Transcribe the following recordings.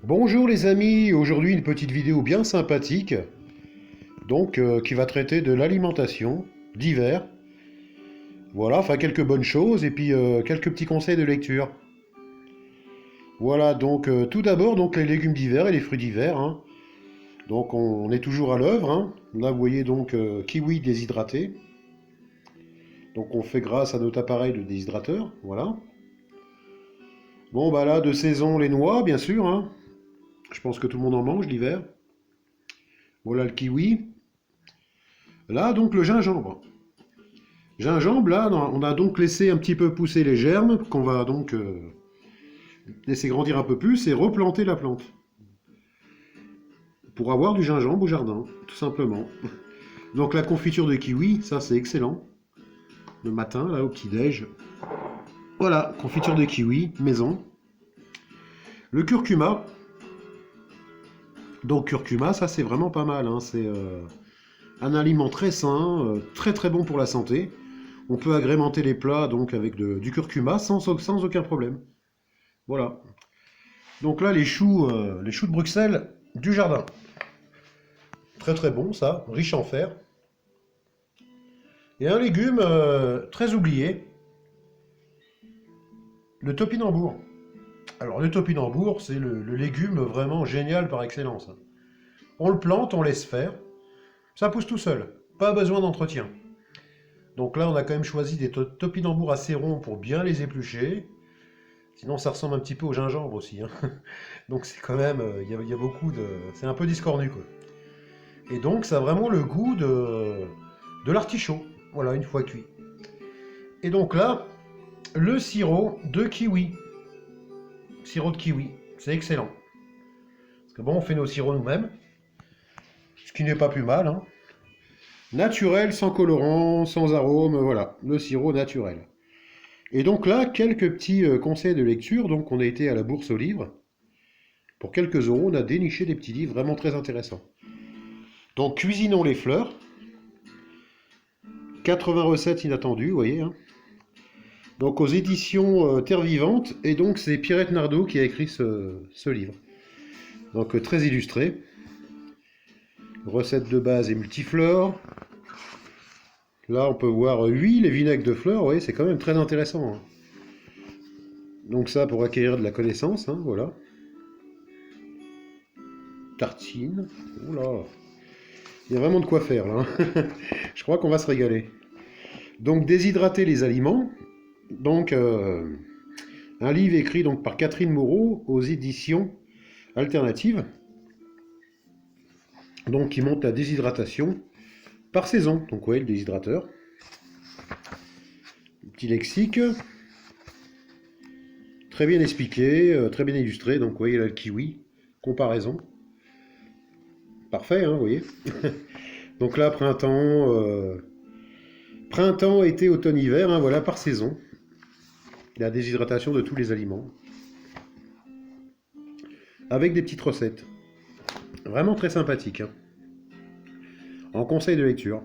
Bonjour les amis, aujourd'hui une petite vidéo bien sympathique, qui va traiter de l'alimentation d'hiver. Voilà, enfin quelques bonnes choses et puis quelques petits conseils de lecture. Voilà, tout d'abord les légumes d'hiver et les fruits d'hiver, hein. Donc on est toujours à l'œuvre, hein. Là vous voyez kiwi déshydraté. Donc on fait grâce à notre appareil de déshydrateur, voilà. Bon bah là de saison les noix bien sûr, hein. Je pense que tout le monde en mange l'hiver. Voilà le kiwi. Là, le gingembre. Gingembre, là, on a donc laissé un petit peu pousser les germes, qu'on va laisser grandir un peu plus et replanter la plante. Pour avoir du gingembre au jardin, tout simplement. Donc la confiture de kiwi, ça c'est excellent. Le matin, là, au petit-déj. Voilà, confiture de kiwi, maison. Le curcuma. Donc curcuma, ça c'est vraiment pas mal, hein. C'est un aliment très sain, très très bon pour la santé. On peut agrémenter les plats avec du curcuma sans aucun problème. Voilà. Donc là, les choux de Bruxelles du jardin. Très très bon ça, riche en fer. Et un légume très oublié, le topinambour. Alors le topinambour, c'est le légume vraiment génial par excellence. On le plante, on laisse faire. Ça pousse tout seul, pas besoin d'entretien. Donc là, on a quand même choisi des topinambours assez ronds pour bien les éplucher. Sinon, ça ressemble un petit peu au gingembre aussi, hein. Donc c'est quand même, il y a beaucoup de... C'est un peu discornu, quoi. Et donc, ça a vraiment le goût de l'artichaut. Voilà, une fois cuit. Et donc là, le sirop de kiwi. Sirop de kiwi, c'est excellent. Parce que bon, on fait nos sirops nous-mêmes. Ce qui n'est pas plus mal, hein. Naturel, sans colorant, sans arôme, voilà. Le sirop naturel. Et donc là, quelques petits conseils de lecture. Donc on a été à la bourse aux livres. Pour quelques euros, on a déniché des petits livres vraiment très intéressants. Donc cuisinons les fleurs. 80 recettes inattendues, vous voyez, hein. Donc aux éditions Terre Vivante. Et donc c'est Pierrette Nardot qui a écrit ce livre. Donc très illustré. Recettes de base et multiflores. Là on peut voir huile et vinaigre de fleurs, vous voyez, c'est quand même très intéressant, hein. Donc ça pour acquérir de la connaissance, hein, voilà. Tartine, oula, il y a vraiment de quoi faire là, hein. Je crois qu'on va se régaler. Donc déshydrater les aliments, un livre écrit par Catherine Moreau aux éditions alternatives, qui montre la déshydratation par saison. Donc vous voyez le déshydrateur, petit lexique, très bien expliqué, très bien illustré. Donc vous voyez là le kiwi, comparaison. Parfait, hein, vous voyez. Donc là, printemps, été, automne, hiver, hein, voilà, par saison. La déshydratation de tous les aliments. Avec des petites recettes. Vraiment très sympathique, hein. En conseil de lecture.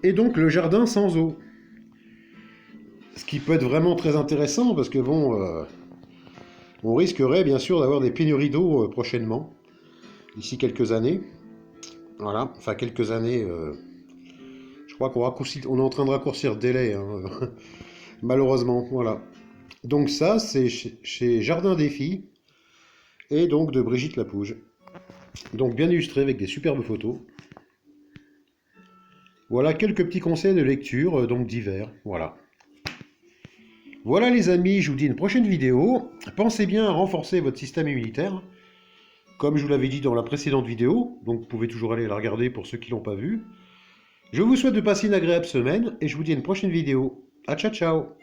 Et donc le jardin sans eau. Ce qui peut être vraiment très intéressant, parce que on risquerait bien sûr d'avoir des pénuries d'eau prochainement. D'ici quelques années. Voilà, enfin quelques années... je crois on est en train de raccourcir le délai, hein. Malheureusement, voilà. Donc ça, c'est chez Jardin des Filles, et donc de Brigitte Lapouge. Donc bien illustré avec des superbes photos. Voilà quelques petits conseils de lecture, d'hiver, voilà. Voilà les amis, je vous dis à une prochaine vidéo. Pensez bien à renforcer votre système immunitaire, comme je vous l'avais dit dans la précédente vidéo, donc vous pouvez toujours aller la regarder pour ceux qui ne l'ont pas vue. Je vous souhaite de passer une agréable semaine, et je vous dis à une prochaine vidéo. À ciao ciao!